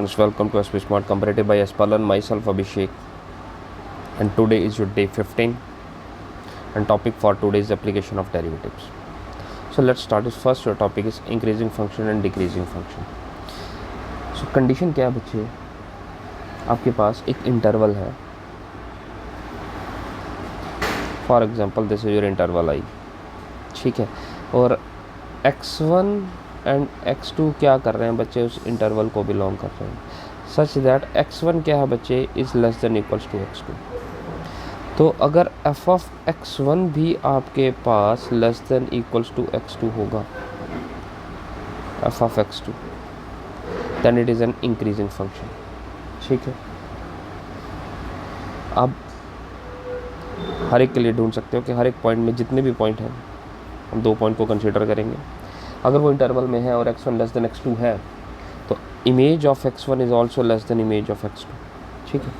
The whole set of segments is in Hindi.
Friends, welcome to SP Smart Comparative by Aspalan. Myself Abhishek, and today is your day 15, and topic for today is application of derivatives. So let's start. This first your topic is increasing function and decreasing function. So condition क्या है बच्चे, आपके पास एक इंटरवल है. For example this is your interval I, ठीक है, और x1 एंड x2 क्या कर रहे हैं बच्चे, उस इंटरवल को बिलोंग कर रहे हैं, सच दैट x1 क्या है बच्चे is less than equals to x2. तो अगर f ऑफ x1 भी आपके पास less than equals to x2 होगा, f of x2, then it is an increasing function. ठीक है, अब हर एक के लिए ढूंढ सकते हो कि हर एक पॉइंट में जितने भी पॉइंट हैं, हम दो पॉइंट को कंसीडर करेंगे. अगर वो इंटरवल में है और x1 लेस देन x2 है, तो image of x1 is also less than image of x2. ठीक है,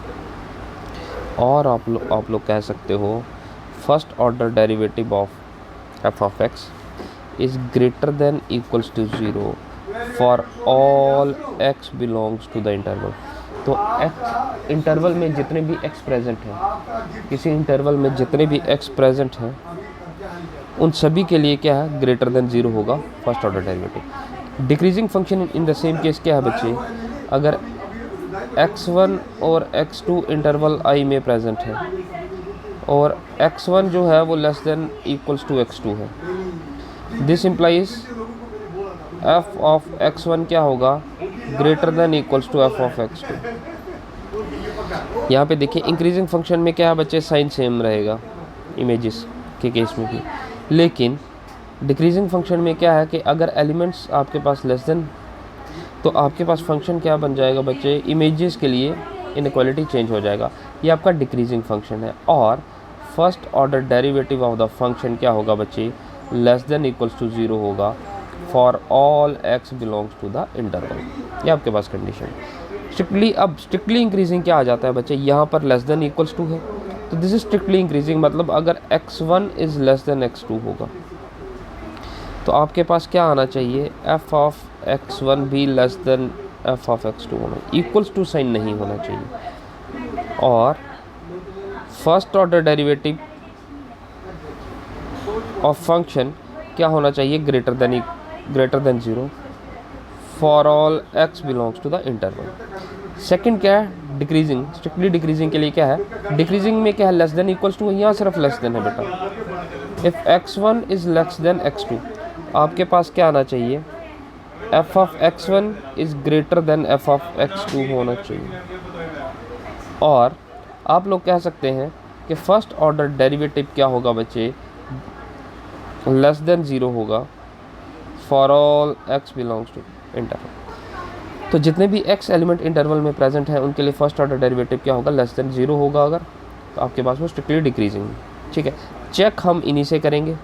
और आप लोग कह सकते हो first order derivative of f of x is greater than equals to 0 for all x belongs to the interval. तो x इंटरवल में जितने भी x प्रेजेंट हैं, किसी इंटरवल में जितने भी x प्रेजेंट हैं, उन सभी के लिए क्या है, ग्रेटर देन 0 होगा first order derivative. Decreasing function in the same case क्या है बच्चे, अगर x1 और x2 इंटरवल i में प्रेजेंट है और x1 जो है वो less than equals to x2 है, this implies f of x1 क्या होगा, greater than equals to f of x2. यहाँ पे देखिए इंक्रीजिंग फंक्शन में क्या है बच्चे, साइन सेम रहेगा इमेजेस के केस में भी, लेकिन डिक्रीजिंग फंक्शन में क्या है कि अगर एलिमेंट्स आपके पास लेस देन, तो आपके पास फंक्शन क्या बन जाएगा बच्चे, इमेजेस के लिए इनइक्वालिटी चेंज हो जाएगा. ये आपका डिक्रीजिंग फंक्शन है. और first order derivative of the function क्या होगा बच्चे, लेस देन इक्वल्स टू 0 होगा for all x belongs to the interval. ये आपके पास कंडीशन है. स्ट्रिक्टली इंक्रीजिंग क्या आ जाता है बच्चे, यहाँ पर लेस देन इक्वल्स टू है, तो दिस इज स्ट्रिक्टली इंक्रीजिंग. मतलब अगर x1 is less then x2 होगा, तो आपके पास क्या आना चाहिए, f ऑफ x1 भी less than f of x2 होना, इक्वल्स टू साइन नहीं होना चाहिए. और first order derivative of function क्या होना चाहिए, greater than 0 for all x belongs to the interval. Second क्या है, डिक्रीजिंग. स्ट्रिक्टली डिक्रीजिंग के लिए क्या है, डिक्रीजिंग में क्या है, लेस देन इक्वल्स टू, यहाँ सिर्फ लेस देन है बेटा. If x1 is less then x2, आपके पास क्या आना चाहिए, f of x1 is greater then f of x2 होना चाहिए. और आप लोग कह सकते हैं कि फर्स्ट ऑर्डर डेरिवेटिव क्या होगा बच्चे, लेस देन 0 होगा for all x belongs to interval. तो जितने भी x एलिमेंट इंटरवल में प्रेजेंट है उनके लिए फर्स्ट ऑर्डर डेरिवेटिव क्या होगा, लेस देन 0 होगा. अगर तो आपके पास वो स्ट्रिक्टली डिक्रीजिंग. ठीक है, चेक हम इन्हीं से करेंगे.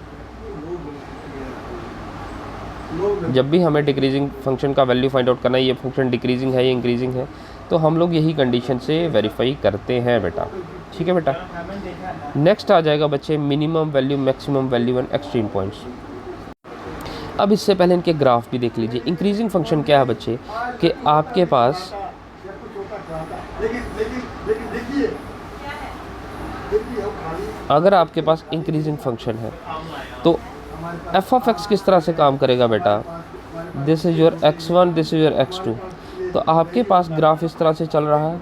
जब भी हमें डिक्रीजिंग फंक्शन का वैल्यू फाइंड आउट करना है, ये फंक्शन डिक्रीजिंग है या इंक्रीजिंग है, तो हम लोग यही कंडीशन से वेरीफाई करते हैं बेटा. ठीक है बेटा. नेक्स्ट आ जाएगा बच्चे minimum value, maximum value and extreme points. अब इससे पहले इनके ग्राफ भी देख लीजिए. इंक्रीजिंग फंक्शन क्या है बच्चे, कि आपके पास अगर आपके पास इंक्रीजिंग फंक्शन है तो f ऑफ x किस तरह से काम करेगा बेटा, this is your x1, this is your x2. तो आपके पास ग्राफ इस तरह से चल रहा है,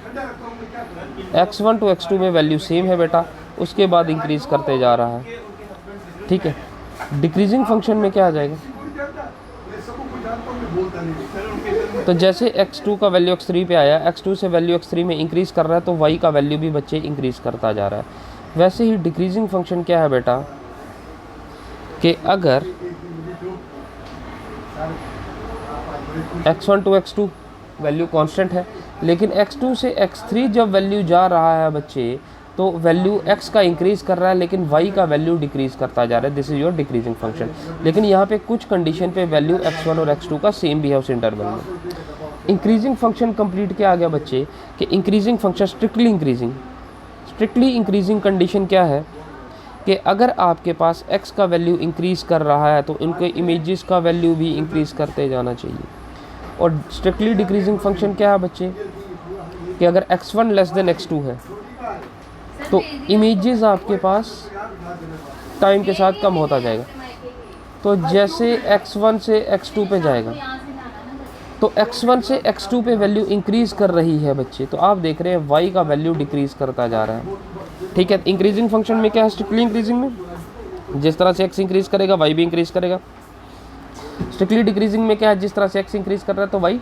x1 टू x2 में वैल्यू सेम है बेटा, उसके बाद इंक्रीज करते जा रहा है. ठीक है, डिक्रीजिंग फंक्शन में क्या आ जाएगा, तो जैसे x2 का वैल्यू x3 पे आया, x2 से वैल्यू x3 में इंक्रीज कर रहा है, तो y का वैल्यू भी बच्चे इंक्रीज करता जा रहा है. वैसे ही डिक्रीजिंग फंक्शन क्या है बेटा, कि अगर x1 to x2 value constant है, लेकिन x2 से x3 जब वैल्यू जा रहा है बच्चे, तो वैल्यू x का इंक्रीज कर रहा है लेकिन y का वैल्यू डिक्रीज करता जा रहा है. This is your decreasing function. लेकिन यहाँ पे कुछ कंडीशन पे वैल्यू x1 और x2 का सेम भी है उस इंटरवल में. इंक्रीजिंग फंक्शन कंप्लीट क्या आ गया बच्चे, कि increasing function strictly increasing condition क्या है, कि अगर आपके पास x का वैल्यू इंक्रीज़ कर रहा है तो इनके इमेजेस का वैल्यू भी इंक्रीज़ करते जाना चाहिए. और स्ट्रिक्टली डिक्रीजिंग फंक्शन क्या है बच्चे, कि अगर x1 लेस देन x2 है तो इमेजेस आपके पास टाइम के साथ कम होता जाएगा। तो जैसे x1 से x2 पे जाएगा तो x1 से x2 पे वैल्यू इंक्रीज कर रही है बच्चे, तो आप देख रहे हैं y का वैल्यू डिक्रीज करता जा रहा है। ठीक है, इंक्रीजिंग फंक्शन में क्या है, स्ट्रिक्टली इंक्रीजिंग में जिस तरह से x इंक्रीज करेगा y भी इंक्रीज करेगा। स्ट्रिक्टली डिक्रीजिंग में क्या है, जिस तरह से x इंक्रीज कर रहा है तो y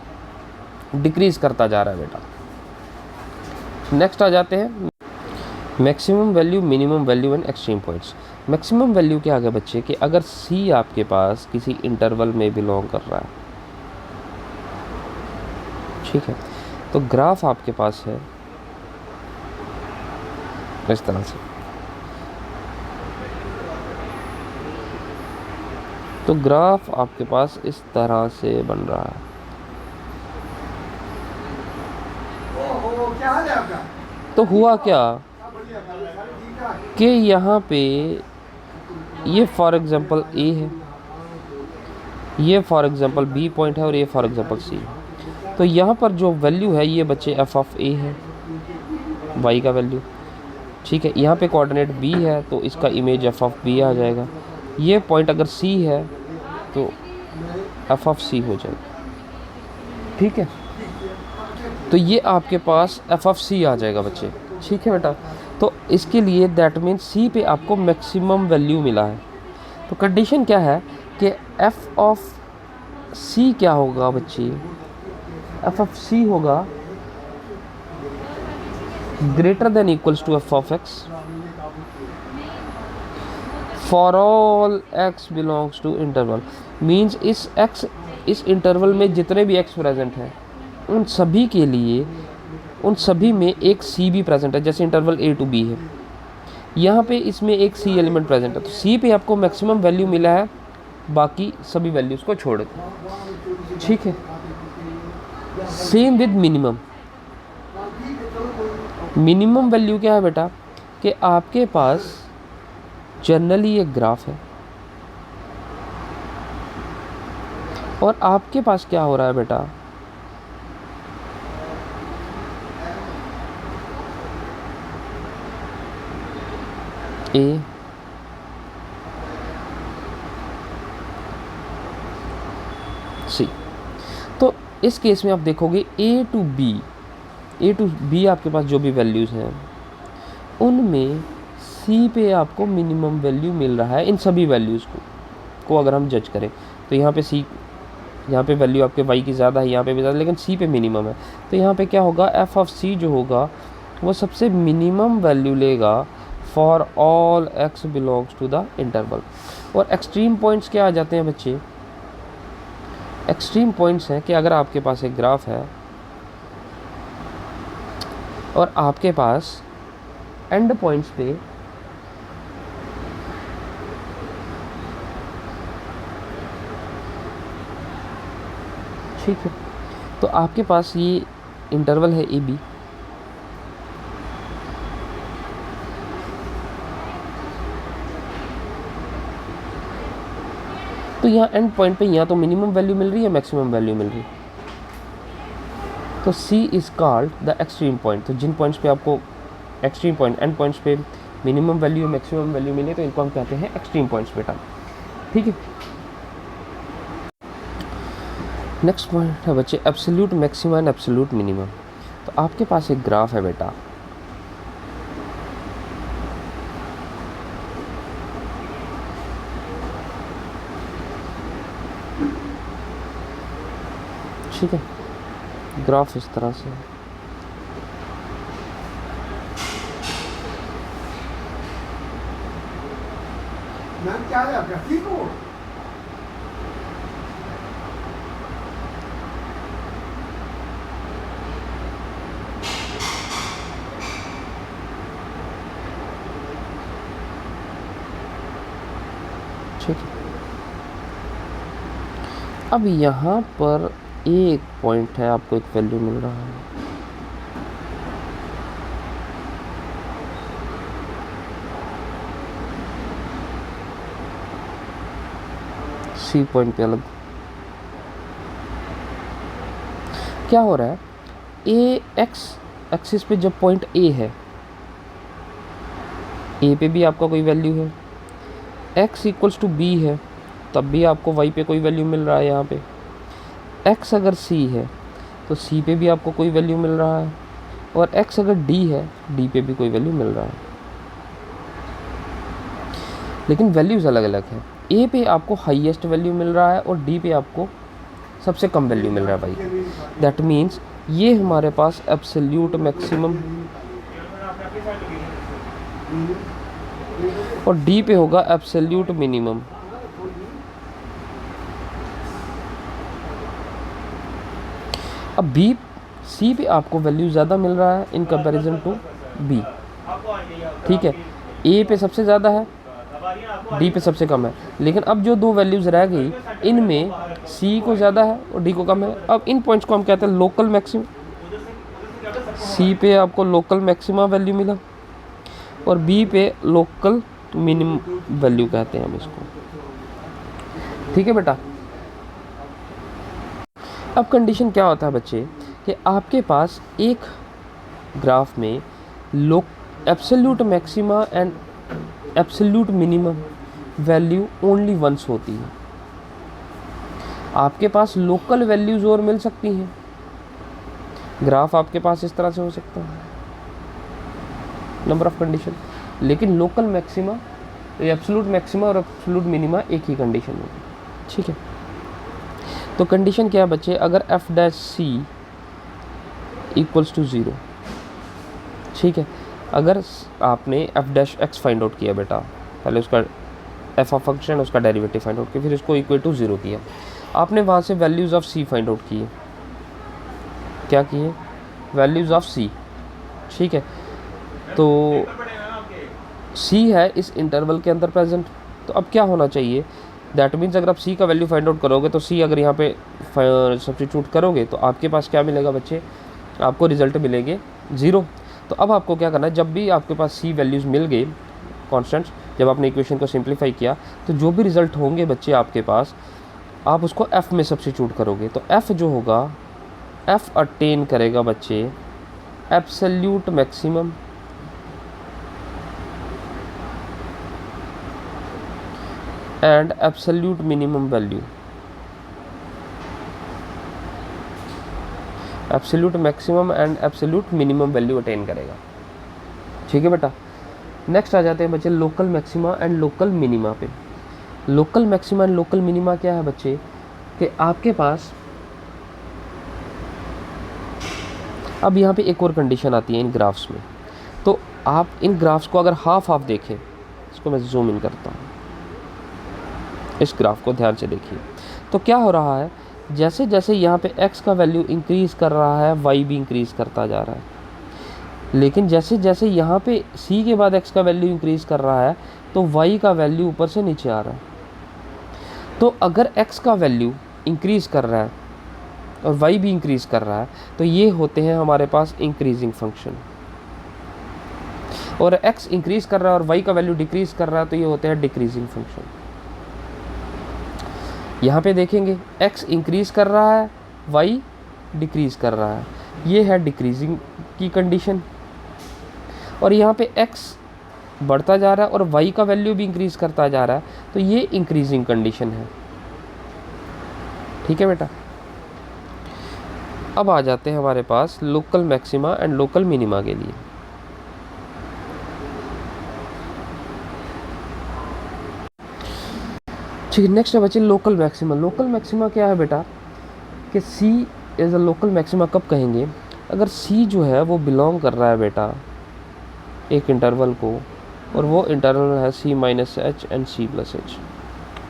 डिक्रीज करता जा रहा है बेटा। नेक्स्ट आ जाते हैं maximum value, minimum value and extreme points. Maximum value क्या आ गया बच्चे, कि अगर c आपके पास किसी इंटरवल में बिलोंग कर रहा है, ठीक है, तो ग्राफ आपके पास है इस तरह से। तो ग्राफ आपके पास इस तरह से बन रहा है। तो हुआ क्या कि यहाँ पे ये फॉर एग्जांपल A है, ये फॉर एग्जांपल B पॉइंट है और ये फॉर एग्जांपल C है। तो यहाँ पर जो वैल्यू है ये बच्चे f ऑफ A है, y का वैल्यू। ठीक है, यहाँ पे कोऑर्डिनेट B है तो इसका इमेज f ऑफ B आ जाएगा। ये पॉइंट अगर C है तो f ऑफ C हो जाएगा। ठीक है, तो ये आपके पास f ऑफ C आ जाएगा बच्चे। ठीक है बेटा, तो इसके लिए दैट मीन C पे आपको मैक्सिमम वैल्यू मिला है। तो कंडीशन क्या है कि f ऑफ C क्या होगा बच्चे, f ऑफ C होगा greater than equals to f of x for all x belongs to interval. Means इस इंटरवल में जितने भी x प्रेजेंट हैं उन सभी के लिए, उन सभी में एक C भी प्रेजेंट है। जैसे इंटरवल A टू B है, यहाँ पे इसमें एक C एलिमेंट प्रेजेंट है, तो C पे आपको मैक्सिमम वैल्यू मिला है बाकी सभी वैल्यूज़ को छोड़ के। ठीक है, same with minimum. Minimum value क्या है बेटा, कि आपके पास जनरली एक ग्राफ है और आपके पास क्या हो रहा है बेटा, A C। तो इस केस में आप देखोगे A टू B आपके पास जो भी वैल्यूज़ हैं उनमें C पे आपको मिनिमम वैल्यू मिल रहा है इन सभी वैल्यूज़ को अगर हम जज करें। तो यहाँ पे C, यहाँ पे वैल्यू आपके y की ज़्यादा है, यहाँ पे भी ज़्यादा, लेकिन C पे मिनिमम है। तो यहाँ पे क्या होगा, f ऑफ C जो होगा वो सबसे मिनिमम वैल्यू लेगा for all x belongs to the interval. और एक्सट्रीम पॉइंट्स क्या आ जाते हैं बच्चे, एक्सट्रीम पॉइंट्स हैं कि अगर आपके पास एक ग्राफ है और आपके पास एंड पॉइंट्स पे ठीक है, तो आपके पास ये इंटरवल है AB, तो यहाँ एंड पॉइंट पे यहाँ तो मिनिमम वैल्यू मिल रही है, मैक्सिमम वैल्यू मिल रही है। तो C is called the extreme point. तो जिन पॉइंट्स पे आपको एक्सट्रीम पॉइंट, एंड पॉइंट्स पे मिनिमम वैल्यू मैक्सिमम वैल्यू मिले तो इनको हम कहते हैं एक्सट्रीम पॉइंट्स बेटा। ठीक है, नेक्स्ट पॉइंट है बच्चे absolute maxima and absolute minimum. तो आपके पास एक ग्राफ है बेटा, ठीक है, ग्राफ इस तरह से, मैम क्या है आपका ठीक हो? ठीक है। अब यहाँ पर एक पॉइंट है, आपको एक वैल्यू मिल रहा है, C पॉइंट पे अलग। क्या हो रहा है, ए एक्स एक्सिस पे जब पॉइंट ए है, ए पे भी आपका कोई वैल्यू है, एक्स इक्वल्स टू बी है, तब भी आपको वाई पे कोई वैल्यू मिल रहा है। यहाँ पे एक्स अगर सी है तो सी पे भी आपको कोई वैल्यू मिल रहा है, और एक्स अगर डी है, डी पे भी कोई वैल्यू मिल रहा है, लेकिन वैल्यूज़ अलग अलग है। ए पे आपको हाईएस्ट वैल्यू मिल रहा है और डी पे आपको सबसे कम वैल्यू मिल रहा है भाई। दैट मीन्स ये हमारे पास एब्सोल्यूट मैक्सिमम, और डी पे होगा एब्सोल्यूट मिनिमम। अब बी सी पे आपको वैल्यू ज़्यादा मिल रहा है इन कंपैरिजन टू बी, ठीक है। ए पे सबसे ज़्यादा है, डी पे सबसे कम है, लेकिन अब जो दो वैल्यूज़ रह गई इनमें सी को ज़्यादा है और डी को कम है। अब इन पॉइंट्स को हम कहते हैं लोकल मैक्सिमम। सी पे आपको लोकल मैक्सिमा वैल्यू मिला और बी पे लोकल मिनिमम वैल्यू कहते हैं हम इसको, ठीक है बेटा। अब कंडीशन क्या होता है बच्चे कि आपके पास एक ग्राफ में absolute maxima and absolute minimum value only once होती है। आपके पास लोकल वैल्यूज़ और मिल सकती हैं, ग्राफ आपके पास इस तरह से हो सकता है, नंबर ऑफ कंडीशन, लेकिन लोकल मैक्सिमा, एब्सोल्यूट मैक्सिमा और एब्सोल्यूट मिनिमा एक ही कंडीशन होगी, ठीक है। तो कंडीशन क्या है बच्चे, अगर f dash c equals to 0, ठीक है। अगर आपने f dash x find out किया बेटा, पहले उसका एफ ऑफ फंक्शन उसका डेरिवेटिव फाइंड आउट किया, फिर उसको इक्वल टू 0 किया, आपने वहाँ से values of c find out किए, क्या किए, वैल्यूज़ ऑफ सी, ठीक है। तो सी है इस इंटरवल के अंदर प्रेजेंट, तो अब क्या होना चाहिए, दैट मीन्स अगर आप सी का वैल्यू फाइंड आउट करोगे तो सी अगर यहाँ पे सब्स्टिट्यूट करोगे तो आपके पास क्या मिलेगा बच्चे, आपको रिजल्ट मिलेंगे 0। तो अब आपको क्या करना है, जब भी आपके पास सी वैल्यूज़ मिल गए कॉन्स्टेंट्स, जब आपने इक्वेशन को सिंप्लीफाई किया तो जो भी रिजल्ट होंगे बच्चे आपके पास, आप उसको एफ़ में सब्स्टिट्यूट करोगे। तो एफ़ जो होगा, एफ़ अटेन करेगा बच्चे absolute maximum and absolute minimum value, absolute maximum and absolute minimum value attain करेगा, ठीक है बेटा। नेक्स्ट आ जाते हैं बच्चे local maxima and local minima पे। Local maxima and local minima क्या है बच्चे, कि आपके पास अब यहाँ पे एक और कंडीशन आती है इन ग्राफ्स में। तो आप इन ग्राफ्स को अगर हाफ हाफ देखें, इसको मैं जूम इन करता हूँ, इस ग्राफ को ध्यान से देखिए, तो क्या हो रहा है, जैसे जैसे यहाँ पे x का वैल्यू इंक्रीज़ कर रहा है y भी इंक्रीज़ करता जा रहा है, लेकिन जैसे जैसे यहाँ पे c के बाद x का वैल्यू इंक्रीज़ कर रहा है तो y का वैल्यू ऊपर से नीचे आ रहा है। तो अगर x का वैल्यू इंक्रीज़ कर रहा है और y भी इंक्रीज़ कर रहा है तो ये होते हैं हमारे पास इंक्रीजिंग फंक्शन, और x इंक्रीज़ कर रहा है और y का वैल्यू डिक्रीज़ कर रहा है तो ये होते हैं डिक्रीजिंग फंक्शन। यहाँ पे देखेंगे x इंक्रीज़ कर रहा है, y डिक्रीज़ कर रहा है, ये है डिक्रीजिंग की कंडीशन। और यहाँ पे x बढ़ता जा रहा है और y का वैल्यू भी इंक्रीज़ करता जा रहा है, तो ये इंक्रीजिंग कंडीशन है, ठीक है बेटा। अब आ जाते हैं हमारे पास local maxima and local minima के लिए। ठीक है, नेक्स्ट है बच्चे लोकल मैक्सिमा। लोकल मैक्सिमा क्या है बेटा, कि C as a local maxima कब कहेंगे, अगर C जो है वो बिलोंग कर रहा है बेटा एक इंटरवल को, और वो इंटरवल है C minus h and C plus H,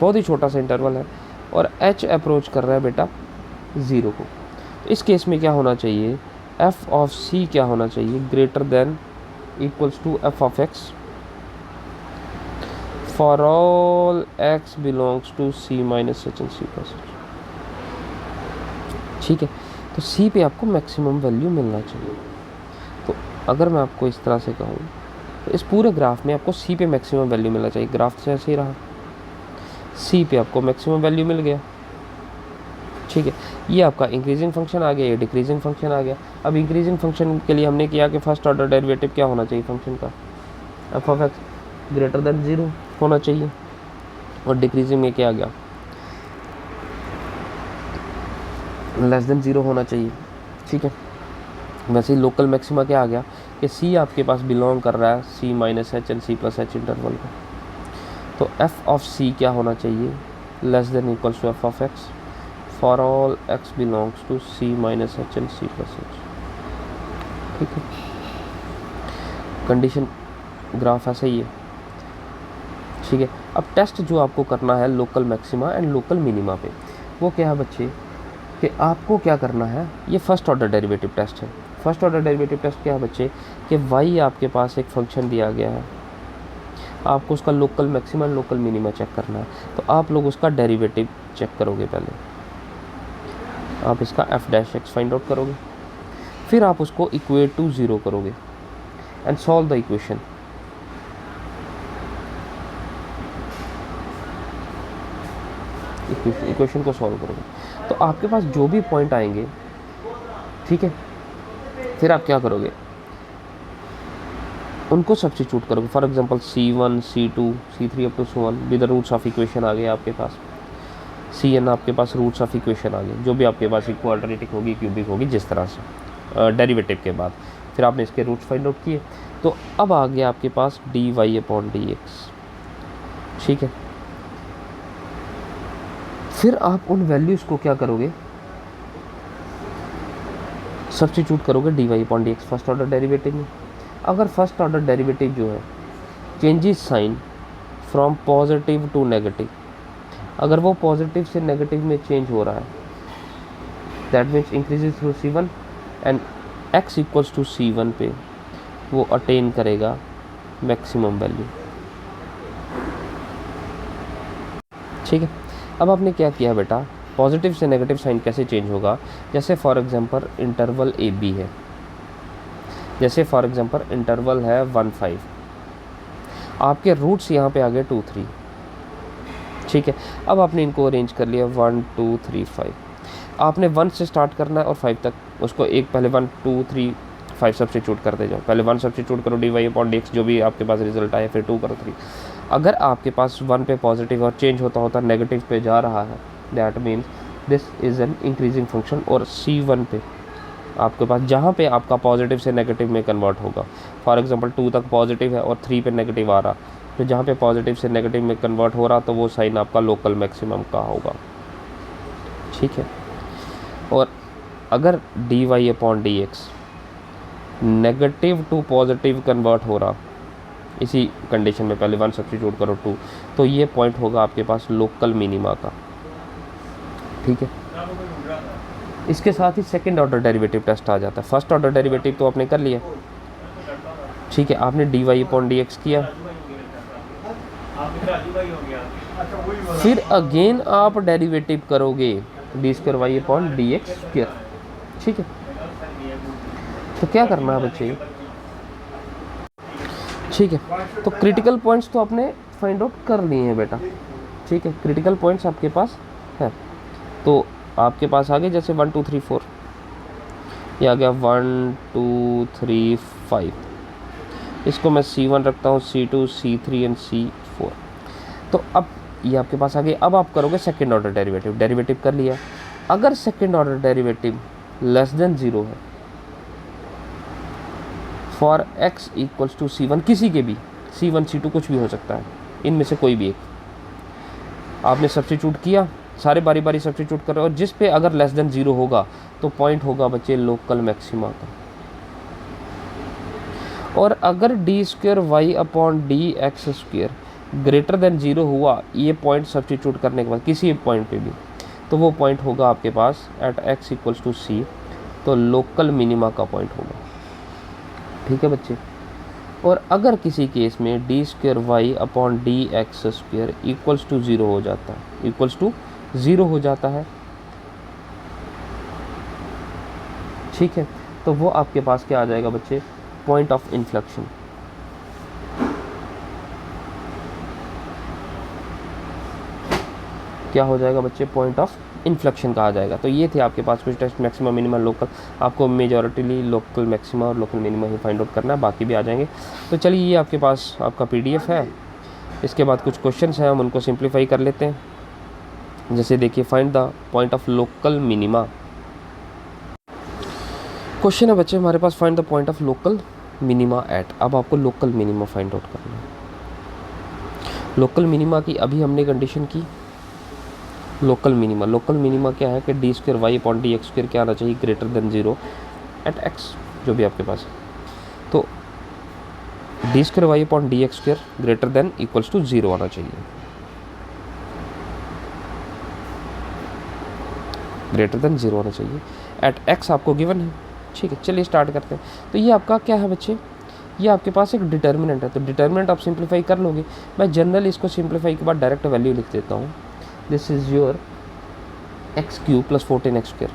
बहुत ही छोटा सा इंटरवल है, और H अप्रोच कर रहा है बेटा 0 को। तो इस केस में क्या होना चाहिए, f ऑफ C क्या होना चाहिए, greater than equals to f of x for all x belongs to C minus h and C plus h, ठीक है। तो C पे आपको मैक्सिमम वैल्यू मिलना चाहिए। तो अगर मैं आपको इस तरह से कहूँ तो इस पूरे ग्राफ में आपको C पे मैक्सिमम वैल्यू मिलना चाहिए। ग्राफ से ऐसे ही रहा, C पे आपको मैक्सिमम वैल्यू मिल गया, ठीक है, ये आपका इंक्रीजिंग फंक्शन आ गया, ये डिक्रीजिंग फंक्शन आ गया। अब इंक्रीजिंग फंक्शन के लिए हमने किया कि फर्स्ट ऑर्डर डेरिवेटिव क्या होना चाहिए फंक्शन का, F of x greater than 0 होना चाहिए, और डिक्रीजिंग में क्या आ गया, लेस देन 0 होना चाहिए। ठीक है, वैसे ही लोकल मैक्सिमा क्या आ गया कि सी आपके पास बिलोंग कर रहा है c minus h and c plus h interval को, तो एफ ऑफ सी क्या होना चाहिए, less than equals to f of x for all x belongs to c minus h and c plus h. ठीक है, कंडीशन ग्राफ ऐसा ही है। ठीक है, अब टेस्ट जो आपको करना है local maxima and local minima पे, वो क्या है बच्चे कि आपको क्या करना है, ये फर्स्ट ऑर्डर डेरिवेटिव टेस्ट है। फर्स्ट ऑर्डर डेरिवेटिव टेस्ट क्या है बच्चे कि y आपके पास एक फंक्शन दिया गया है, आपको उसका local maxima local minima check करना है, तो आप लोग उसका डेरिवेटिव चेक करोगे। पहले आप इसका f dash x find out करोगे, फिर आप उसको इक्वेट टू 0 करोगे and solve the equation. Equation को सॉल्व करोगे तो आपके पास जो भी पॉइंट आएंगे, ठीक है, फिर आप क्या करोगे, उनको सब्स्टिट्यूट करोगे। For example C1 C2 C3 up to so on with the roots of equation आ गए आपके पास, Cn आपके पास रूट्स ऑफ इक्वेशन आ गए, जो भी आपके पास क्वाड्रेटिक होगी क्यूबिक होगी जिस तरह से डेरिवेटिव के बाद फिर आपने इसके रूट्स फाइंड आउट किए, तो अब आ गया आपके पास dy/dx। ठीक है, फिर आप उन वैल्यूज़ को क्या करोगे, सब्स्टिट्यूट करोगे dy/dx फर्स्ट ऑर्डर डेरिवेटिव में। अगर फर्स्ट ऑर्डर डेरिवेटिव जो है changes sign from positive to negative, अगर वो पॉजिटिव से नेगेटिव में चेंज हो रहा है, that means increases through C1 and x equals to C1 पे वो अटेन करेगा मैक्सिमम वैल्यू। ठीक है, अब आपने क्या किया बेटा, पॉजिटिव से नेगेटिव साइन कैसे चेंज होगा, जैसे for example interval a b है, जैसे फॉर एग्जांपल इंटरवल है 1 5, आपके रूट्स यहाँ पे आ गए 2 3। ठीक है, अब आपने इनको अरेंज कर लिया 1 2 3 5, आपने 1 से स्टार्ट करना है और 5 तक उसको एक पहले 1 2 3 5 सब्स्टिट्यूट करते जाओ, पहले 1 सब्स्टिट्यूट करो dy/dx जो भी आपके पास रिजल्ट आया, फिर 2 करो 3। अगर आपके पास 1 पे पॉजिटिव और चेंज होता होता नेगेटिव पे जा रहा है, that means this is an increasing function, और C1 पे आपके पास जहाँ पे आपका पॉजिटिव से नेगेटिव में कन्वर्ट होगा, फॉर एग्जांपल 2 तक पॉजिटिव है और 3 पे नेगेटिव आ रहा, तो जहाँ पे पॉजिटिव से नेगेटिव में कन्वर्ट हो रहा तो वो साइन आपका लोकल मैक्सिमम का होगा। ठीक है, और अगर dy/dx negative to positive convert हो रहा, इसी कंडीशन में पहले 1 सब्स्टिट्यूट करो 2, तो ये पॉइंट होगा आपके पास लोकल मिनिमा का। ठीक है, इसके साथ ही सेकंड ऑर्डर डेरिवेटिव टेस्ट आ जाता है। फर्स्ट ऑर्डर डेरिवेटिव तो आपने कर लिया, ठीक है, आपने dy/dx किया, फिर अगेन आप डेरिवेटिव करोगे d²y/dx²। ठीक है, तो क्या करना है बच्चे, ठीक है, तो क्रिटिकल पॉइंट्स तो आपने फाइंड आउट कर लिए हैं बेटा। ठीक है, क्रिटिकल पॉइंट्स आपके पास है, तो आपके पास आ गए जैसे 1 2 3 4, ये आ गया 1 2 3 5, इसको मैं C1 रखता हूँ, C2 C3 एंड C4। तो अब ये आपके पास आ गए। अब आप करोगे सेकेंड ऑर्डर डेरिवेटिव, डेरिवेटिव कर लिया। अगर second order derivative less than 0 है for x equals to C1, किसी के भी C1 C2 कुछ भी हो सकता है, इनमें से कोई भी एक आपने सब्स्टिट्यूट किया, सारे बारी बारी सब्स्टिट्यूट कर रहे हो, और जिस पे अगर लेस देन 0 होगा तो पॉइंट होगा बच्चे लोकल मैक्सिमा का। और अगर d²y/dx² ग्रेटर देन 0 हुआ, ये पॉइंट सब्स्टिट्यूट करने के बाद किसी पॉइंट पे भी, तो वो पॉइंट होगा आपके पास at x equals to C, तो लोकल मिनिमा का पॉइंट होगा। ठीक है बच्चे, और अगर किसी केस में d²y/dx² इक्वल्स टू 0 हो जाता है, इक्वल्स टू 0 हो जाता है, ठीक है, तो वो आपके पास क्या आ जाएगा बच्चे, पॉइंट ऑफ इन्फ्लेक्शन। क्या हो जाएगा बच्चे, पॉइंट ऑफ इन्फ्लेक्शन कहा जाएगा। तो ये थे आपके पास कुछ टेस्ट, मैक्सिमम मिनिमम लोकल। आपको मेजॉरिटीली लोकल मैक्सिमा और लोकल मिनिमम ही फाइंड आउट करना है, बाकी भी आ जाएंगे। तो चलिए ये आपके पास आपका PDF है। इसके बाद कुछ क्वेश्चंस हैं, हम उनको सिंप्लीफाई कर लेते हैं। जैसे देखिए, find the point of local minima. Question है बच्चे हमारे पास, find the point of local minima at. अब आपको लोकल मिनिमा फाइंड आउट करना है। लोकल मिनिमा की अभी हमने कंडीशन की, लोकल मिनिमा क्या है कि d² y/dx² क्या आना चाहिए, ग्रेटर देन 0 एट x, जो भी आपके पास है। तो d² y/dx² greater than equals to 0 आना चाहिए, ग्रेटर देन 0 आना चाहिए। एट x आपको गिवन है, ठीक है। चलिए स्टार्ट करते हैं। तो ये आपका क्या है बच्चे, ये आपके पास एक डिटर्मिनेंट है। तो डिटर्मिनेंट आप सिंप्लीफाई कर लोगे। मैं जनरली इसको सिंप्लीफाई के बाद डायरेक्ट वैल्यू लिख देता हूँ। This is your x³ + 14x²।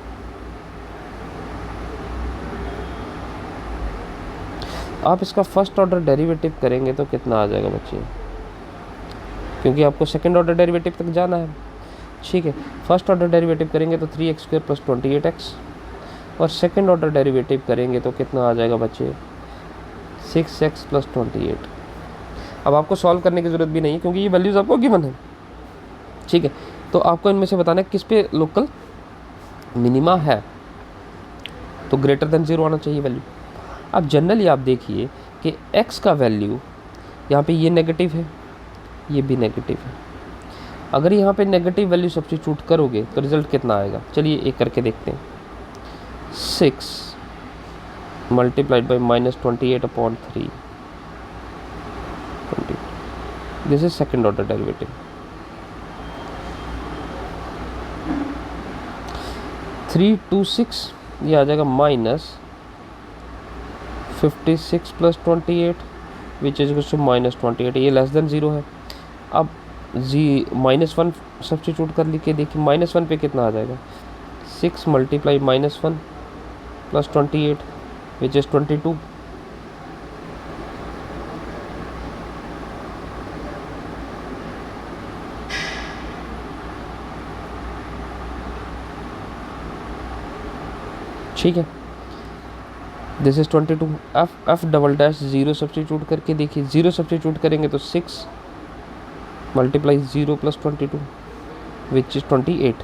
आप इसका फर्स्ट ऑर्डर डेरिवेटिव करेंगे तो कितना आ जाएगा बच्चे, क्योंकि आपको सेकंड ऑर्डर डेरिवेटिव तक जाना है, ठीक है। फर्स्ट ऑर्डर डेरिवेटिव करेंगे तो 3x² + 28x, और सेकंड ऑर्डर डेरिवेटिव करेंगे तो कितना आ जाएगा बच्चे, 6x + 28। अब आपको सॉल्व करने की ज़रूरत भी नहीं है, क्योंकि ये वैल्यूज़ आपको गिवन है, ठीक है। तो आपको इनमें से बताना है किस पे लोकल मिनिमा है। तो ग्रेटर देन 0 आना चाहिए वैल्यू। अब जनरली आप देखिए कि x का वैल्यू यहाँ पे ये नेगेटिव है, ये भी नेगेटिव है। अगर यहाँ पे नेगेटिव वैल्यू सब्स्टिट्यूट करोगे तो रिजल्ट कितना आएगा, चलिए एक करके देखते हैं। 6 × -28/3, this is second order derivative. 3 2 6 ये आ जाएगा -56 + 28 विच इज -28, ये लेस देन 0 है। अब -1 सब्स्टिट्यूट कर लिखे, देखिए -1 पे कितना आ जाएगा, 6 × -1 + 28 विच इज 22। ठीक है, दिस इज 22। f'(0) सब्स्टिट्यूट करके देखिए, 0 सब्स्टिट्यूट करेंगे तो 6 × 0 + 22 विच इज 28।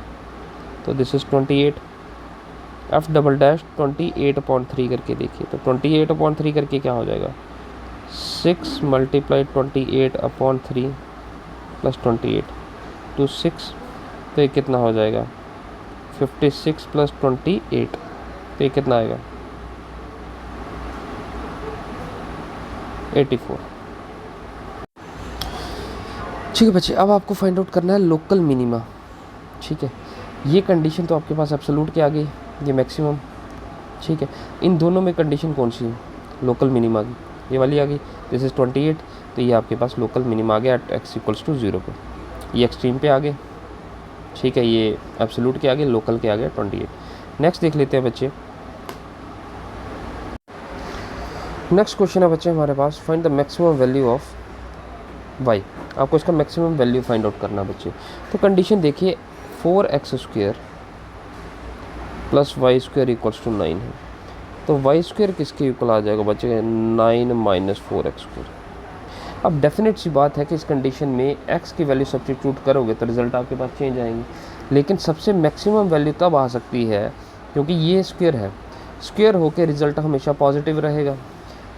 तो दिस इज 28। f'(28/3 करके देखिए, तो 28/3 करके क्या हो जाएगा, 6 × 28/3 + 28 to 6। तो ये कितना हो जाएगा, 56 + 28, तो ये कितना आएगा, 84। ठीक है बच्चे, अब आपको फाइंड आउट करना है लोकल मिनिमा, ठीक है। ये कंडीशन तो आपके पास एब्सोल्यूट के आ गई, ये मैक्सिमम, ठीक है। इन दोनों में कंडीशन कौन सी है, लोकल मिनिमा की, ये वाली आ गई, दिस इज 28। तो ये आपके पास लोकल मिनिमा आ गया एट x = 0 पे, ये एक्सट्रीम पे आ गए, ठीक है। ये एब्सोल्यूट के आगे, लोकल के आगे 28। नेक्स्ट देख लेते हैं बच्चे। नेक्स्ट क्वेश्चन है बच्चे हमारे पास, find the maximum value of y। आपको इसका मैक्सिमम वैल्यू फाइंड आउट करना है बच्चे। तो कंडीशन देखिए, 4x² + y² = 9 है। तो y² किसके इक्वल आ जाएगा बच्चे, 9 - 4x²। अब डेफिनेट सी बात है कि इस कंडीशन में x की वैल्यू सब्स्टिट्यूट करोगे तो रिज़ल्ट आपके पास चेंज आएंगे, लेकिन सबसे मैक्सिमम वैल्यू तब आ सकती है क्योंकि ये स्क्वायर है, स्क्वायर होकर रिज़ल्ट हमेशा पॉजिटिव रहेगा।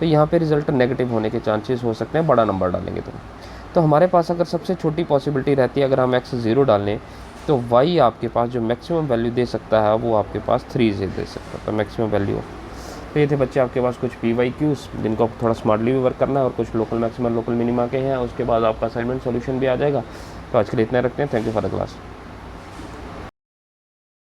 तो यहाँ पे रिज़ल्ट नेगेटिव होने के चांसेस हो सकते हैं, बड़ा नंबर डालेंगे तो हमारे पास अगर सबसे छोटी पॉसिबिलिटी रहती है, अगर हम x 0 डालें तो y आपके पास जो मैक्सिमम वैल्यू दे सकता है वो आपके पास 3 से दे सकता है, तो मैक्सिमम वैल्यू। तो ये थे बच्चे आपके पास कुछ PYQs जिनको आप थोड़ा स्मार्टली भी वर्क करना है, और कुछ लोकल मैक्सिमम लोकल मिनिमा के हैं। उसके बाद आपका असाइनमेंट सॉल्यूशन भी आ जाएगा। तो आज के लिए इतना रखते हैं। Thank you for the class.